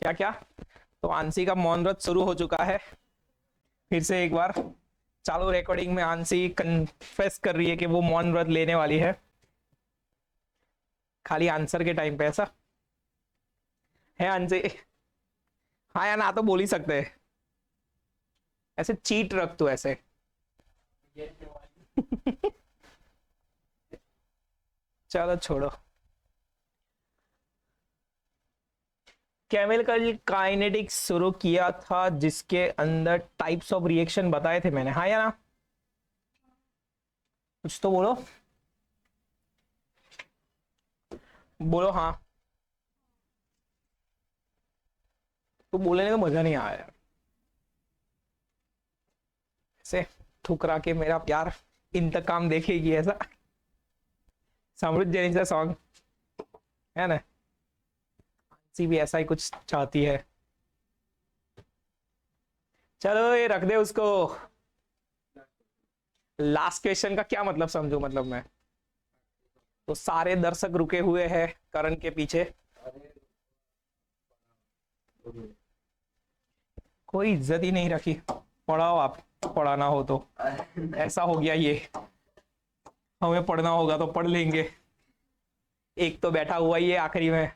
क्या क्या? तो आंसी का मौन व्रत शुरू हो चुका है। फिर से एक बार चालू रिकॉर्डिंग में आंसी कन्फेस कर रही है कि वो मौन व्रत लेने वाली है, खाली आंसर के टाइम पे। ऐसा है आंसी? हाँ या ना तो बोल ही सकते हैं। ऐसे चीट रख तू ऐसे। चलो छोड़ो। केमिकल काइनेटिक्स शुरू किया था जिसके अंदर टाइप्स ऑफ रिएक्शन बताए थे मैंने, हाँ या ना? कुछ तो बोलो, बोलो हाँ। तो बोलने का मजा नहीं आया यार, ऐसे ठुकरा के मेरा प्यार इंतकाम देखेगी ऐसा। समृद्ध जैसा सॉन्ग है ना, सी भी ऐसा ही कुछ चाहती है। चलो ये रख दे उसको। लास्ट क्वेश्चन का क्या मतलब समझू? मतलब मैं तो सारे दर्शक रुके हुए हैं करण के पीछे। कोई इज्जत ही नहीं रखी। पढ़ाओ आप, पढ़ाना हो तो। ऐसा हो गया ये, हमें पढ़ना होगा तो पढ़ लेंगे। एक तो बैठा हुआ ही है आखिरी में,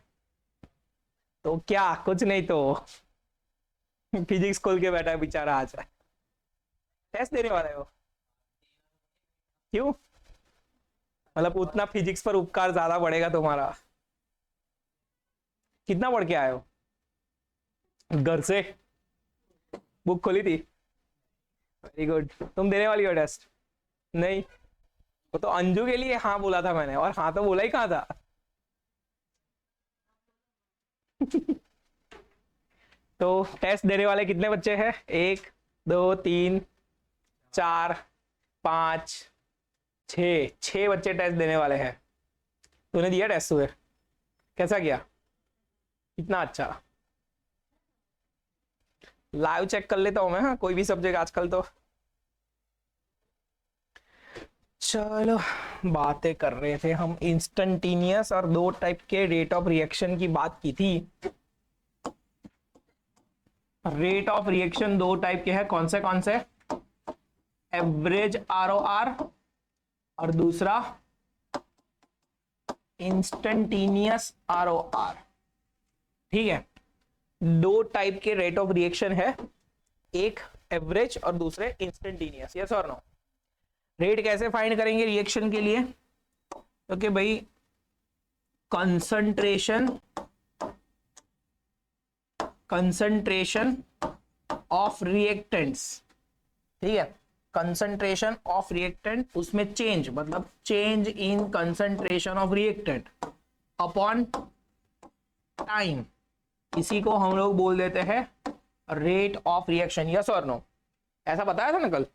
तो क्या कुछ नहीं तो फिजिक्स खोल के बैठा है बेचारा। आज टेस्ट देने वाला है वो। क्यों? मतलब उतना फिजिक्स पर उपकार ज्यादा बढ़ेगा तुम्हारा। कितना पढ़ के आए हो घर से? बुक खोली थी? Very good. तुम देने वाली हो टेस्ट? नहीं, वो तो अंजू के लिए हाँ बोला था मैंने, और हाँ तो बोला ही कहाँ था। तो टेस्ट देने वाले कितने बच्चे हैं? 1 2 3 4 5 6 बच्चे टेस्ट देने वाले हैं। तूने दिया टेस्ट? हुए कैसा किया? कितना अच्छा। लाइव चेक कर लेता हूं मैं, हाँ कोई भी सब्जेक्ट आजकल तो। चलो, बातें कर रहे थे हम इंस्टेंटेनियस और दो टाइप के रेट ऑफ रिएक्शन की बात की थी। रेट ऑफ रिएक्शन दो टाइप के हैं, कौन से? एवरेज ROR और दूसरा इंस्टेंटेनियस ROR। ठीक है, दो टाइप के रेट ऑफ रिएक्शन है, एक एवरेज और दूसरे इंस्टेंटेनियस। यस और नो? रेट कैसे फाइंड करेंगे रिएक्शन के लिए? तो कि भाई कंसंट्रेशन ऑफ रिएक्टेंट्स, ठीक है, कंसंट्रेशन ऑफ रिएक्टेंट, उसमें चेंज मतलब change in concentration of reactant upon time, इसी को हम लोग बोल देते हैं रेट ऑफ रिएक्शन। यस और नो? ऐसा बताया था ना कल?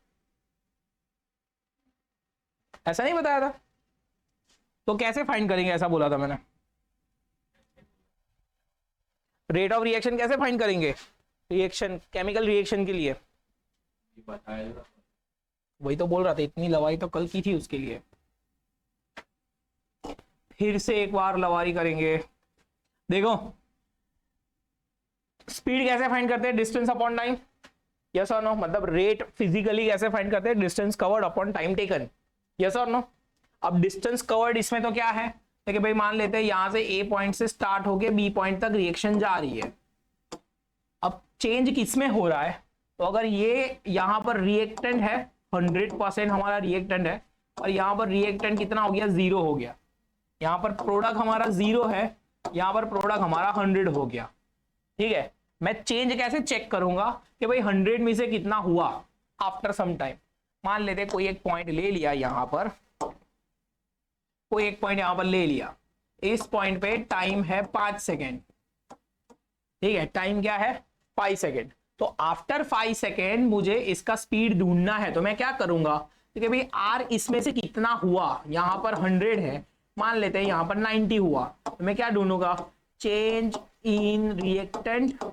ऐसा नहीं बताया था? तो कैसे फाइंड करेंगे ऐसा बोला था मैंने। रेट ऑफ रिएक्शन कैसे फाइंड करेंगे रिएक्शन, केमिकल रिएक्शन के लिए? वही तो बोल रहा था, इतनी लवाई तो कल की थी उसके लिए। फिर से एक बार लवारी करेंगे। देखो, स्पीड कैसे फाइंड करते हैं? Distance upon time. यस और नो? मतलब रेट फिजिकली कैसे फाइंड करते हैं? Distance covered upon time taken. Yes और नो? अब डिस्टेंस कवर्ड इसमें तो क्या है, देखिए भाई मान लेते हैं यहां से ए पॉइंट से स्टार्ट होके बी पॉइंट तक रिएक्शन जा रही है। अब चेंज किसमें हो रहा है? तो अगर ये यहां पर रिएक्टेंट है, 100% हमारा रिएक्टेंट है, और यहां पर रिएक्टेंट कितना हो गया? 0 हो गया। यहां पर प्रोडक्ट हमारा 0 है, यहां पर प्रोडक्ट हमारा 100 हो गया। ठीक है, मैं चेंज कैसे चेक करूंगा कि भाई 100 में से कितना हुआ आफ्टर सम टाइम? मान लेते कोई एक पॉइंट ले लिया, यहां पर कोई एक पॉइंट यहां पर ले लिया, इस पॉइंट पे टाइम है 5 सेकेंड। ठीक है, टाइम क्या है? 5 सेकेंड। तो आफ्टर 5 सेकेंड मुझे इसका स्पीड ढूंढना है, तो मैं क्या करूंगा कि भाई आर इसमें से कितना हुआ, यहां पर 100 है, मान लेते हैं यहां पर 90 हुआ, तो मैं क्या ढूंढूंगा? Change in reactant.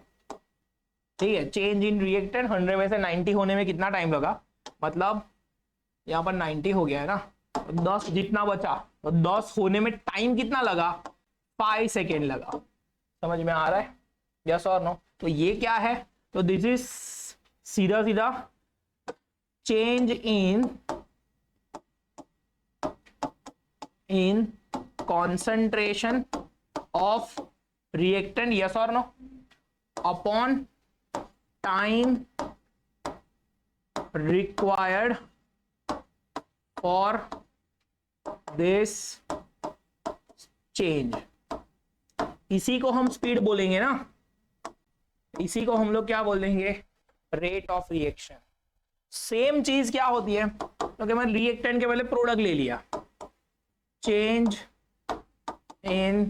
ठीक है, चेंज इन रिएक्टेंट, 100 में से 90 होने में कितना टाइम लगा, मतलब यहां पर 90 हो गया है ना, तो 10 जितना बचा, तो 10 होने में टाइम कितना लगा? 5 सेकेंड लगा। समझ में आ रहा है? यस और नो? तो ये क्या है? तो दिस इज सीधा सीधा change in concentration of reactant, yes और no, upon time required for this change. इसी को हम स्पीड बोलेंगे ना, इसी को हम लोग क्या बोलेंगे? Rate of reaction. सेम चीज क्या होती है? तो मैं रिएक्टेंट के पहले प्रोडक्ट ले लिया, change in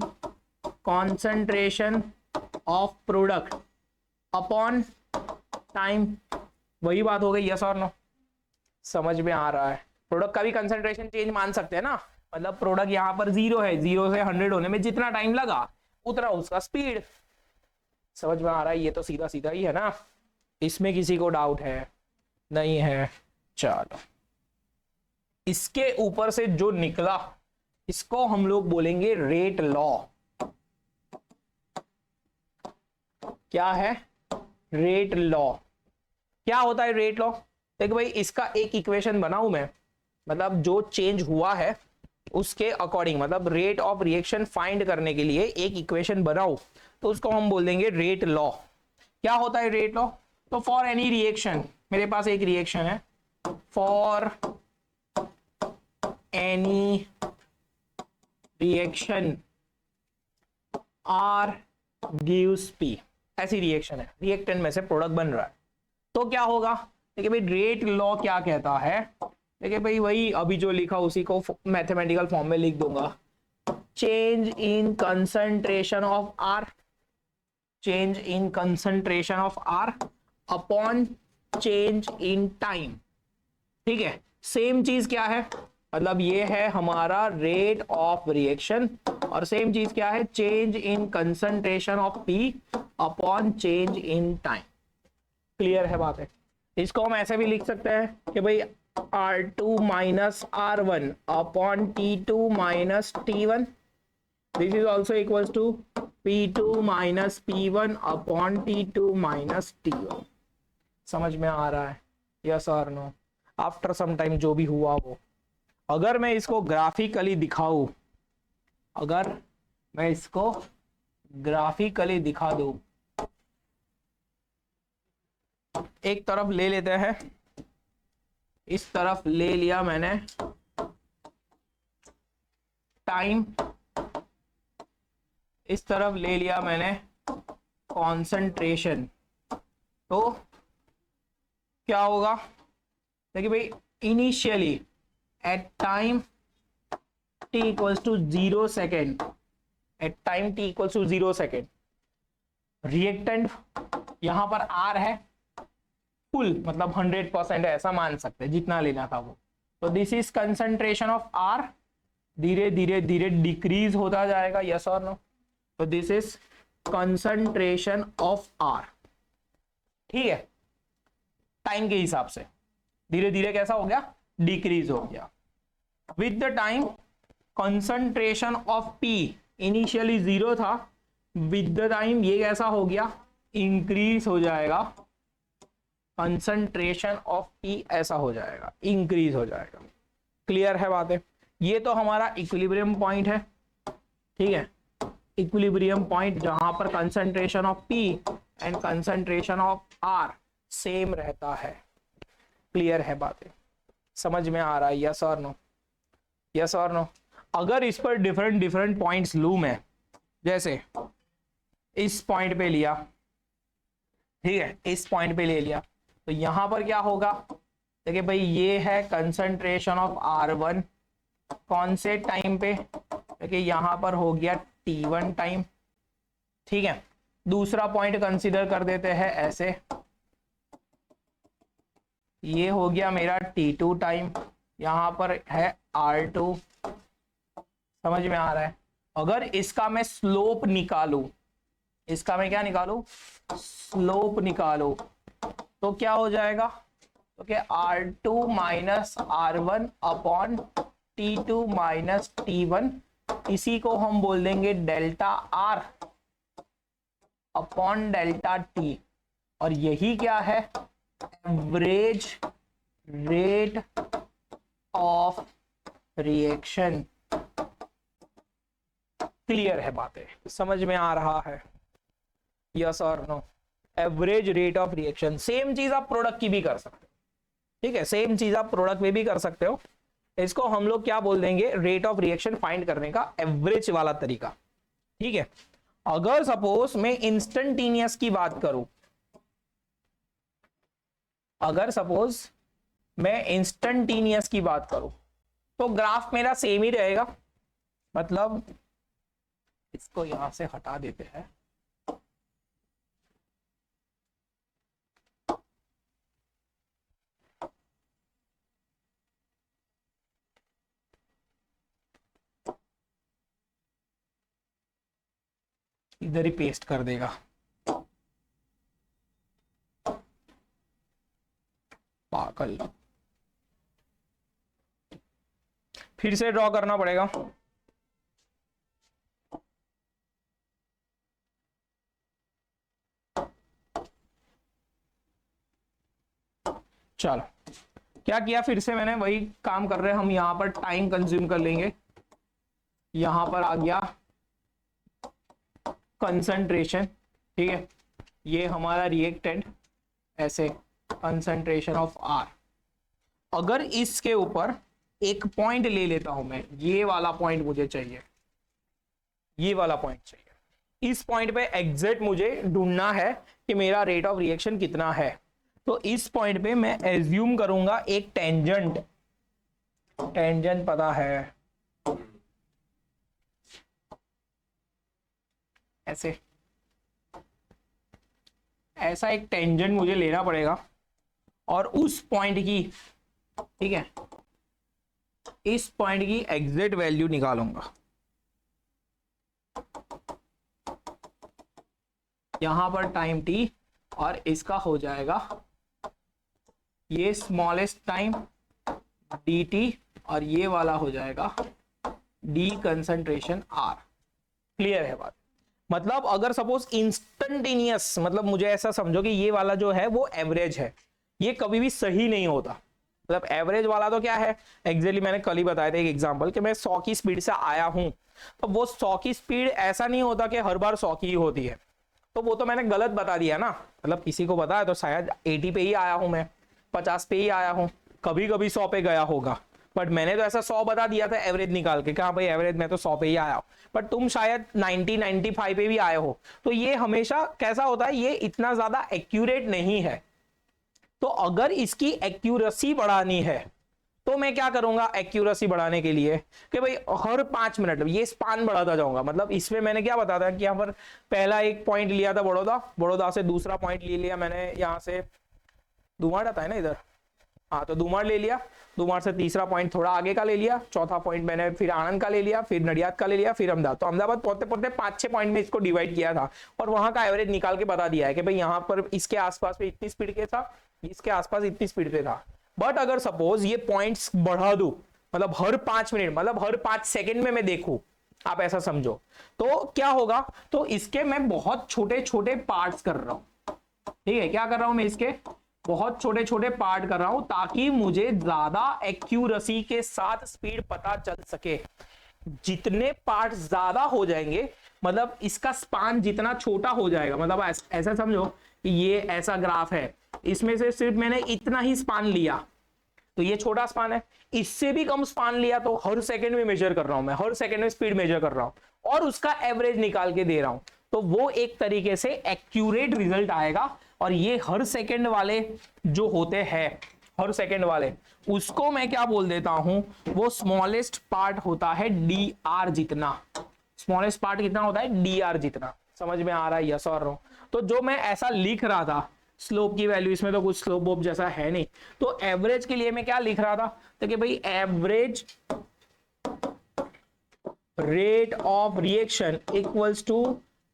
concentration of product upon time, वही बात हो गई. यस और नो? समझ में आ रहा है? प्रोडक्ट का भी कंसंट्रेशन चेंज मान सकते हैं ना, मतलब प्रोडक्ट यहाँ पर 0 है, 0 से 100 होने में जितना टाइम लगा उतना उसका स्पीड. समझ में आ रहा है? ये तो सीधा सीधा ही है ना, इसमें किसी को डाउट है? नहीं है. चलो, इसके ऊपर से जो निकला इसको हम लोग बोलेंगे रेट लॉ. क्या है? Rate law. क्या होता है रेट लॉ? देखो भाई, इसका एक इक्वेशन बनाऊं मैं, मतलब जो चेंज हुआ है उसके अकॉर्डिंग, मतलब रेट ऑफ रिएक्शन फाइंड करने के लिए एक इक्वेशन बनाऊं, तो उसको हम बोल देंगे रेट लॉ. क्या होता है रेट लॉ? तो फॉर एनी रिएक्शन, मेरे पास एक रिएक्शन है, for any reaction R gives P, ऐसी रिएक्शन है, रिएक्टेंट में से प्रोडक्ट बन रहा है. तो क्या होगा? देखिए भाई, रेट लॉ क्या कहता है? देखिए भाई, वही अभी जो लिखा उसी को मैथमेटिकल फॉर्म में लिख दूंगा, change in concentration of R, change in concentration of R upon change in time. ठीक है, सेम चीज क्या है? मतलब ये है हमारा रेट ऑफ रिएक्शन, और सेम चीज क्या है? Change in concentration of P upon change in time. Clear है बात है? इसको हम ऐसे भी लिख सकते हैं कि भाई R2 minus R1 upon T2 minus T1, this is also equals to P2 minus P1 upon T2 minus T1. समझ में आ रहा है? यस और नो? आफ्टर सम टाइम जो भी हुआ वो, अगर मैं इसको ग्राफिकली दिखाऊं, अगर मैं इसको ग्राफिकली दिखा दूं, एक तरफ ले लेते हैं, इस तरफ ले लिया मैंने टाइम, इस तरफ ले लिया मैंने कंसंट्रेशन, तो क्या होगा? देखिए भाई, initially at time t equals to 0 second, at time t equals to 0 second, reactant यहां पर R है, फुल मतलब 100% है, ऐसा मान सकते हैं, जितना लेना था वो. तो this is concentration of R, धीरे धीरे धीरे डिक्रीज होता जाएगा. यस और नो? तो this is concentration of R. ठीक है, टाइम के हिसाब से धीरे धीरे कैसा हो गया? डिक्रीज हो गया. With the time concentration of P initially 0 था, विद द टाइम ये कैसा हो गया? इंक्रीज हो जाएगा. कंसंट्रेशन ऑफ P ऐसा हो जाएगा, इंक्रीज हो जाएगा. क्लियर है बातें? ये तो हमारा इक्विलिब्रियम पॉइंट है. ठीक है, इक्विलिब्रियम पॉइंट जहां पर concentration of P and concentration of R same रहता है. क्लियर है बातें? समझ में आ रहा है? यस और नो? यस और नो? अगर इस पर डिफरेंट डिफरेंट पॉइंट्स लूं मैं, जैसे इस पॉइंट पे लिया, ठीक है, इस पॉइंट पे ले लिया, तो यहां पर क्या होगा? देखिए भाई, ये है कंसंट्रेशन ऑफ R1 कौन से टाइम पे? देखिए यहां पर हो गया T1 टाइम. ठीक है, दूसरा पॉइंट कंसीडर कर देते हैं ऐसे, ये हो गया मेरा T2 टाइम, यहां पर है R2. समझ में आ रहा है? अगर इसका मैं स्लोप निकालू, इसका मैं क्या निकालू? स्लोप निकालो, तो क्या हो जाएगा? तो क्या R2 minus R1 upon T2 minus T1, इसी को हम बोल देंगे delta R. Upon delta t, और यही क्या है, average rate of reaction. Clear है बातें, समझ में आ रहा है, यस और no? Average rate of reaction. Same चीज आप प्रोडक्ट की भी कर सकते हो, ठीक है, सेम चीज आप प्रोडक्ट में भी कर सकते हो। इसको हम लोग क्या बोल देंगे, रेट ऑफ रिएक्शन फाइंड करने का एवरेज वाला तरीका, ठीक है। अगर सपोज मैं इंस्टेंटेनियस की बात करूं, अगर सपोज मैं इंस्टेंटेनियस की बात करूं, तो ग्राफ मेरा सेम ही रहेगा, मतलब इसको यहां से हटा देते हैं। इधर ही पेस्ट कर देगा। पागल, फिर से ड्रॉ करना पड़ेगा। चलो क्या किया, फिर से मैंने वही काम कर रहे हैं हम, यहां पर टाइम कंज्यूम कर लेंगे। यहां पर आ गया कंसंट्रेशन, ठीक है, ये हमारा रिएक्टेंट, ऐसे कंसंट्रेशन ऑफ आर। अगर इसके ऊपर एक पॉइंट ले लेता हूं मैं, ये वाला पॉइंट मुझे चाहिए, ये वाला पॉइंट चाहिए। इस पॉइंट पे एग्जैक्ट मुझे ढूंढना है कि मेरा रेट ऑफ रिएक्शन कितना है। तो इस पॉइंट पे मैं एज्यूम करूंगा एक टेंजेंट, टेंजेंट पता है ऐसे, ऐसा एक टेंजेंट मुझे लेना पड़ेगा, और उस पॉइंट की, ठीक है, इस पॉइंट की एग्जैक्ट वैल्यू निकालूंगा। यहां पर टाइम टी, और इसका हो जाएगा ये स्मॉलेस्ट टाइम डी टी, और ये वाला हो जाएगा डी कंसंट्रेशन आर। क्लियर है बात? मतलब अगर सपोज इंस्टेंटेनियस, मतलब मुझे ऐसा समझो कि ये वाला जो है वो एवरेज है, ये कभी भी सही नहीं होता। मतलब एवरेज वाला तो क्या है, एग्जैक्टली मैंने कल ही बताया था एक एग्जांपल कि मैं 100 की स्पीड से आया हूं, तो वो 100 की स्पीड ऐसा नहीं होता कि हर बार 100 की ही होती है, तो वो तो मैंने गलत बता दिया ना। मतलब किसी को बताया तो शायद 80 पे ही आया हूं मैं, 50 पे ही आया हूं, कभी कभी 100 पे गया होगा, बट मैंने तो ऐसा 100 बता दिया था एवरेज निकाल के, कहा भाई एवरेज मैं तो 100 पे ही आया हूं, बट तुम शायद 90-95 पे भी आए हो। तो ये हमेशा कैसा होता है, ये इतना ज्यादा एक्यूरेट नहीं है। तो अगर इसकी एक्यूरेसी बढ़ानी है तो मैं क्या करूंगा, एक्यूरेसी बढ़ाने के लिए कि भाई हर 5 मिनट ये स्पान बढ़ाता जाऊंगा। मतलब इसमें मैंने क्या बताया था कि यहाँ पर पहला एक पॉइंट लिया था बड़ौदा, बड़ौदा से दूसरा पॉइंट ले लिया मैंने, यहाँ से धुमाड़ आता है ना इधर, हाँ, तो धुमाड़ ले लिया, धुमाड़ से तीसरा पॉइंट थोड़ा आगे का ले लिया, चौथा पॉइंट मैंने फिर आनंद का ले लिया, फिर नडियाद का ले लिया, फिर अहमदाबाद। तो अहमदाबाद पहुंचते पहुंचते 5-6 पॉइंट में इसको डिवाइड किया था, और वहां का एवरेज निकाल के बता दिया है कि भाई यहाँ पर इसके आसपास में इतनी स्पीड के था, इसके आसपास इतनी स्पीड पे था। बट अगर सपोज ये पॉइंट्स बढ़ा दूं, मतलब हर 5 मिनट, मतलब हर 5 सेकंड में मैं देखूं, आप ऐसा समझो, तो क्या होगा, तो इसके मैं बहुत छोटे छोटे पार्ट्स कर रहा हूं, ठीक है, क्या कर रहा हूं मैं, इसके बहुत छोटे छोटे पार्ट कर रहा हूं, ताकि मुझे ज्यादा एक्यूरेसी के साथ स्पीड पता चल सके। जितने पार्ट ज्यादा हो जाएंगे, मतलब इसका स्पान जितना छोटा हो जाएगा, मतलब ऐसा समझो कि ये ऐसा ग्राफ है, इसमें से सिर्फ मैंने इतना ही स्पान लिया, तो ये छोटा स्पान है। इससे भी कम स्पान लिया तो हर सेकंड में मेजर कर रहा हूं मैं, हर सेकंड में स्पीड मेजर कर रहा हूं, और उसका एवरेज निकाल के दे रहा हूं, तो वो एक तरीके से एक्यूरेट रिजल्ट आएगा। और ये हर सेकंड वाले जो होते हैं, हर सेकंड वाले, उसको मैं क्या बोल देता हूं, वो स्मॉलेस्ट पार्ट होता है डी आर जितना। स्मॉलेस्ट पार्ट कितना होता है, डी आर जितना। समझ में आ रहा है, यस और नो? तो जो मैं ऐसा लिख रहा था स्लोप की वैल्यू, इसमें तो कुछ स्लोप वोप जैसा है नहीं, तो एवरेज के लिए मैं क्या लिख रहा था, तो कि भाई average rate of reaction equals to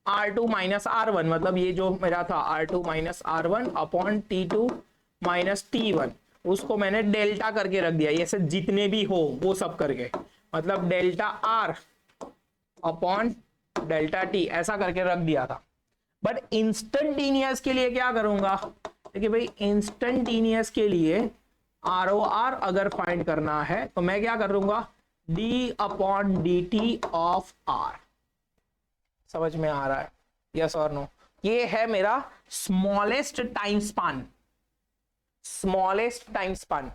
R2 minus R1, मतलब ये जो मेरा था R2 minus R1 upon T2 minus T1, उसको मैंने डेल्टा करके रख दिया, ये से जितने भी हो वो सब करके, मतलब delta R upon delta T ऐसा करके रख दिया था। बट इंस्टेंटेनियस के लिए क्या करूंगा, देखिए भाई इंस्टेंटेनियस के लिए ROR अगर फाइंड करना है तो मैं क्या करूंगा, d/dt ऑफ R। समझ में आ रहा है, यस और नो? ये है मेरा smallest time span, smallest time span.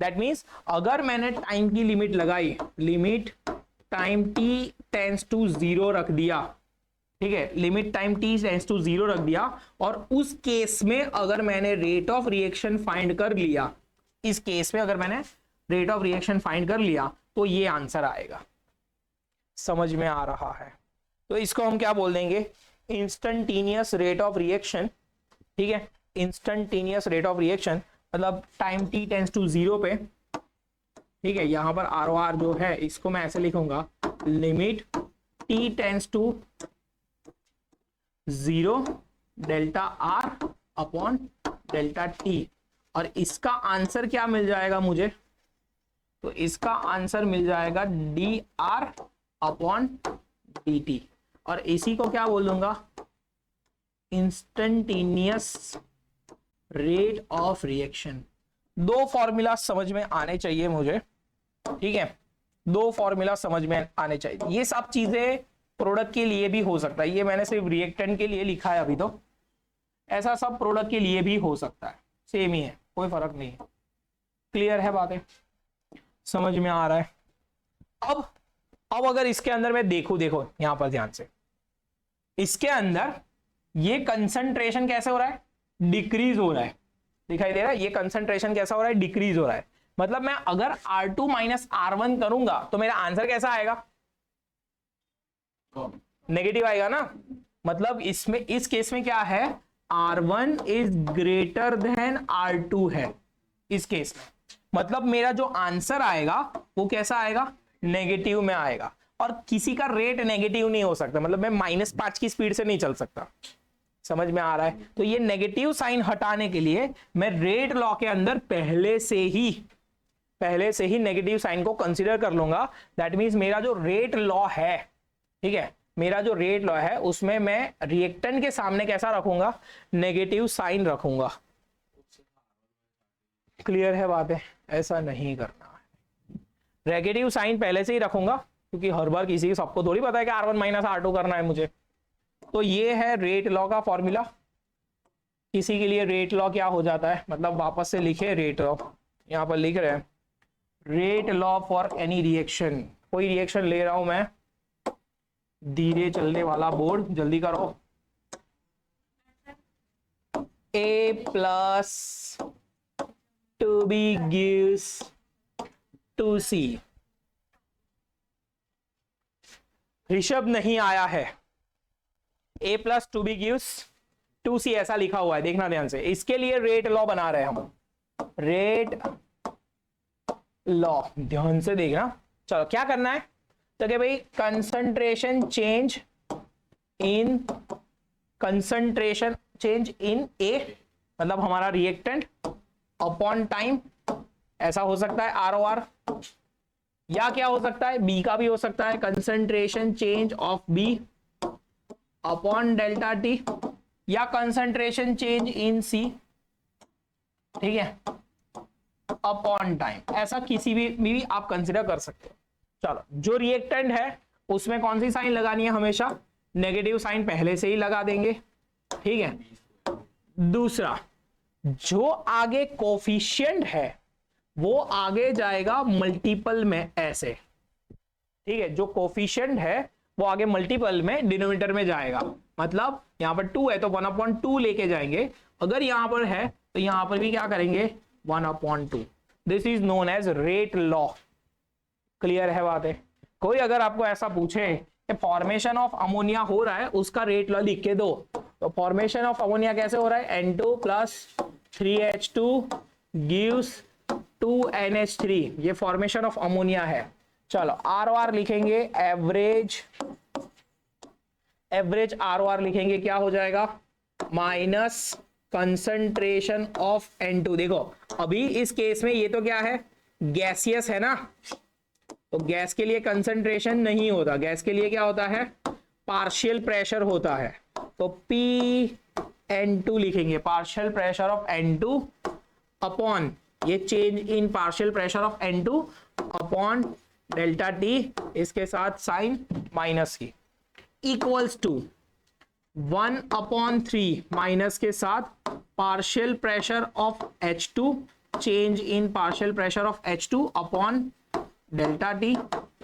That means अगर मैंने टाइम की लिमिट लगाई, limit time t tends to 0 रख दिया, ठीक है, limit time t tends to 0 रख दिया, और उस केस में अगर मैंने रेट ऑफ रिएक्शन फाइंड कर लिया, इस केस में अगर मैंने रेट ऑफ रिएक्शन फाइंड कर लिया तो ये आंसर आएगा। समझ में आ रहा है? तो इसको हम क्या बोल देंगे, इंस्टेंटेनियस रेट ऑफ रिएक्शन। ठीक है, इंस्टेंटेनियस रेट ऑफ रिएक्शन मतलब टाइम t टेंड्स टू 0 पे, ठीक है, यहां पर ROR जो है इसको मैं ऐसे लिखूंगा, limit t tends to 0 delta R upon delta t। और इसका आंसर क्या मिल जाएगा मुझे, तो इसका आंसर मिल जाएगा dr अपॉन dt, और इसी को क्या बोल दूंगा, इंस्टेंटेनियस रेट ऑफ रिएक्शन। दो फॉर्मूला समझ में आने चाहिए मुझे, ठीक है, दो फॉर्मूला समझ में आने चाहिए। ये सब चीजें प्रोडक्ट के लिए भी हो सकता है, ये मैंने सिर्फ रिएक्टेंट के लिए लिखा है अभी, तो ऐसा सब प्रोडक्ट के लिए भी हो सकता है, सेम ही है, कोई फर्क नहीं है। क्लियर है बातें, समझ में आ रहा है? अब अगर इसके अंदर मैं देखो यहां पर ध्यान से, इसके अंदर ये कंसंट्रेशन कैसे हो रहा है, डिक्रीज हो रहा है, दिखाई दे रहा है, ये कंसंट्रेशन कैसा हो रहा है, डिक्रीज हो रहा है। मतलब मैं अगर R2 माइनस R1 करूंगा तो मेरा आंसर कैसा आएगा, नेगेटिव आएगा ना। मतलब इसमें, इस केस में क्या है, R1 is greater than R2 है इस केस में। मतलब मेरा जो आंसर आएगा वो कैसा आएगा, नेगेटिव में आएगा, और किसी का रेट नेगेटिव नहीं हो सकता, मतलब मैं -5 की स्पीड से नहीं चल सकता। समझ में आ रहा है? तो ये नेगेटिव साइन हटाने के लिए मैं रेट लॉ के अंदर पहले से ही नेगेटिव साइन को कंसीडर कर लूंगा। दैट मींस मेरा जो रेट लॉ है, ठीक है, मेरा जो रेट लॉ है उसमें मैं रिएक्टेंट के सामने कैसा रखूंगा, नेगेटिव साइन रखूंगा। क्लियर है बात है? ऐसा नहीं करना है, नेगेटिव साइन पहले से ही रखूंगा, क्योंकि हर बार किसी सबको थोड़ी पता है कि R1 माइनस R2 करना है मुझे। तो ये है रेट लॉ का फॉर्मूला। किसी के लिए रेट लॉ क्या हो जाता है, मतलब वापस से लिखे रेट लॉ, यहां पर लिख रहे हैं rate law for any reaction. कोई रिएक्शन ले रहा हूं मैं, धीरे चलने वाला बोर्ड, जल्दी करो। A plus 2B gives 2C। Rishabh नहीं आया है, A plus 2B gives 2C ऐसा लिखा हुआ है, देखना ध्यान से। इसके लिए रेट लॉ बना रहे हैं हम, रेट लॉ, ध्यान से देखना। चलो क्या करना है, तो क्या भाई, कंसंट्रेशन चेंज इन A, मतलब हमारा रिएक्टेंट अपॉन टाइम, ऐसा हो सकता है ROR, या क्या हो सकता है, B का भी हो सकता है, concentration change of B upon delta T, या कंसंट्रेशन चेंज इन C, ठीक है, अपॉन टाइम। ऐसा किसी भी आप कंसिडर कर सकते हो। चलो, जो रिएक्टेंट है उसमें कौन सी साइन लगानी है, हमेशा नेगेटिव साइन पहले से ही लगा देंगे, ठीक है। दूसरा, जो आगे कोफिशिएंट है वो आगे जाएगा मल्टीपल में, ऐसे, ठीक है, जो कोफिशिएंट है वो आगे मल्टीपल में डिनोमिनेटर में जाएगा। मतलब यहां पर 2 है तो 1/2 लेके जाएंगे, अगर यहां पर है तो यहां पर भी क्या करेंगे, 1/2। This is known as rate law. Clear है बात है? कोई अगर आपको ऐसा पूछे कि फॉर्मेशन ऑफ अमोनिया हो रहा है, उसका रेट लॉ लिख के दो, तो फॉर्मेशन ऑफ अमोनिया कैसे हो रहा है, N2 + 3H2 gives 2NH3, ये फॉर्मेशन ऑफ अमोनिया है। चलो ROR लिखेंगे, एवरेज ROR लिखेंगे, क्या हो जाएगा, माइनस कंसंट्रेशन ऑफ N2। देखो अभी इस केस में ये तो क्या है, गैसियस है ना, तो गैस के लिए कंसंट्रेशन नहीं होता, गैस के लिए क्या होता है, पार्शियल प्रेशर होता है। तो P(N2) लिखेंगे, partial pressure of N2 upon ये change in partial pressure of N2 upon delta T, इसके साथ साइन माइनस की, इक्वल्स टू 1/3 माइनस के साथ partial pressure of H2 change in partial pressure of H2 upon delta T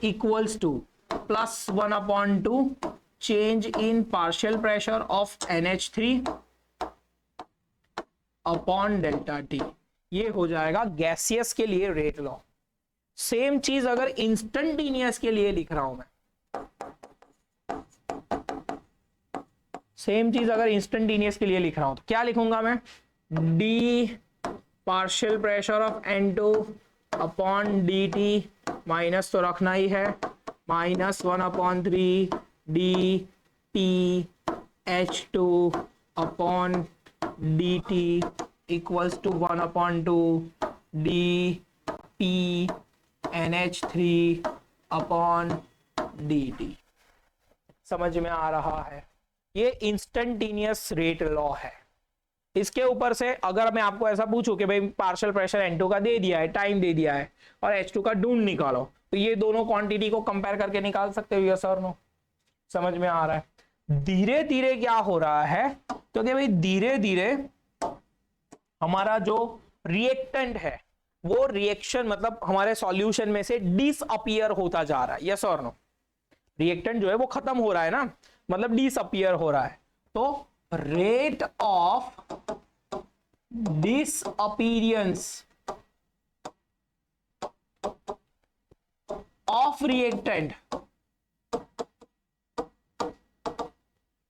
equals to plus 1/2 change in partial pressure of NH3 upon delta T। ये हो जाएगा gaseous के लिए rate law. Same चीज अगर instantaneous के लिए लिख रहा हूं मैं, सेम चीज अगर इंस्टेंटेनियस के लिए लिख रहा हूं तो क्या लिखूंगा मैं, D partial pressure of N2 upon dt, minus तो रखना ही है, माइनस 1/3 dt H2 अपॉन dt equals to 1/2 dP NH3 upon dt। समझ में आ रहा है? ये इंस्टेंटेनियस रेट लॉ है। इसके ऊपर से अगर मैं आपको ऐसा पूछूं कि भाई पार्शियल प्रेशर N2 का दे दिया है, टाइम दे दिया है और H2 का ढूंढ निकालो, तो ये दोनों क्वांटिटी को कंपेयर करके निकाल सकते हो, यस और नो? समझ में आ रहा है? धीरे धीरे क्या हो रहा है, तो कि भाई धीरे धीरे हमारा जो रिएक्टेंट है वो रिएक्शन मतलब हमारे सॉल्यूशन में से डिसअपीयर होता जा रहा है, यस और नो? रिएक्टेंट जो है वो खत्म हो रहा है ना, मतलब डिसअपीयर हो रहा है। तो rate of disappearance of reactant,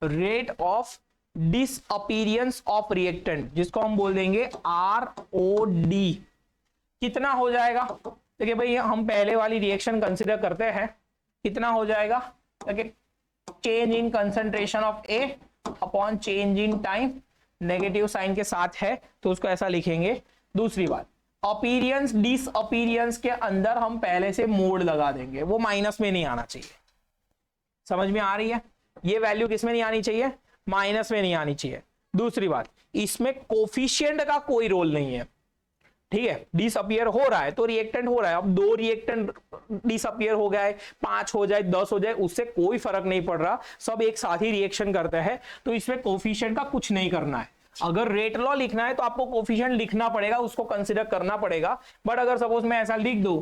rate of disappearance of reactant, जिसको हम बोल देंगे ROD, कितना हो जाएगा? देखिए भाई हम पहले वाली रिएक्शन कंसिडर करते हैं, कितना हो जाएगा? देखिए change in concentration of A upon change in time, negative sign के साथ है तो उसको ऐसा लिखेंगे। दूसरी बात, अपीयरेंस डिसअपीयरेंस के अंदर हम पहले से मोड लगा देंगे, वो माइनस में नहीं आना चाहिए। समझ में आ रही है? ये वैल्यू किस में नहीं आनी चाहिए? माइनस में नहीं आनी चाहिए। दूसरी बात, इसमें कोफिशिएंट का कोई रोल नहीं है, ठीक है? डिसअपीयर हो रहा है तो रिएक्टेंट हो रहा है, अब 2 रिएक्टेंट डिसअपीयर हो गए, 5 हो जाए, 10 हो जाए, उससे कोई फर्क नहीं पड़ रहा, सब एक साथ ही रिएक्शन करते हैं, तो इसमें कोफिशिएंट का कुछ नहीं करना है। अगर रेट लॉ लिखना है तो आपको कोफिशिएंट लिखना पड़ेगा, उसको कंसीडर करना पड़ेगा। बट अगर सपोज मैं ऐसा लिख दूं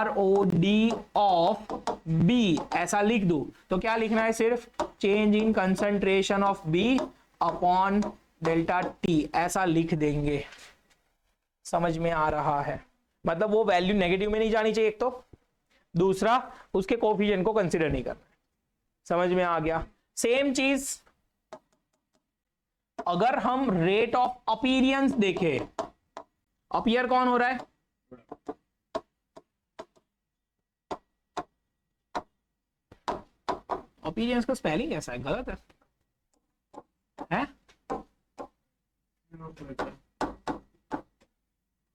ROD ऑफ B, ऐसा लिख दूं तो क्या लिखना है? सिर्फ change in concentration of B upon delta T, ऐसा लिख देंगे। समझ में आ रहा है? मतलब वो वैल्यू नेगेटिव में नहीं जानी चाहिए एक तो, दूसरा उसके कोफिशिएंट को कंसीडर नहीं करना। समझ में आ गया? सेम चीज अगर हम रेट ऑफ अपीयरेंस देखें, अपीयर कौन हो रहा है? अपीयरेंस का स्पेलिंग कैसा है? गलत है?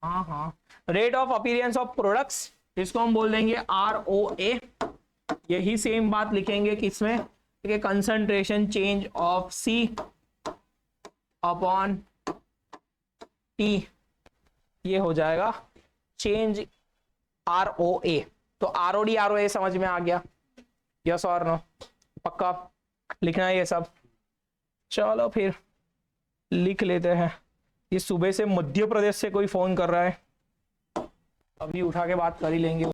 हाँ, rate of appearance of products, इसको हम बोल देंगे ROA। यही सेम बात लिखेंगे किसमें? Concentration change of C upon T, ये हो जाएगा चेंज ROA। तो ROD ROA समझ में आ गया, यस और नो? पक्का लिखना है ये सब? चलो फिर लिख लेते हैं। ये सुबह से मध्य प्रदेश से कोई फोन कर रहा है, अभी उठा के बात कर ही लेंगे।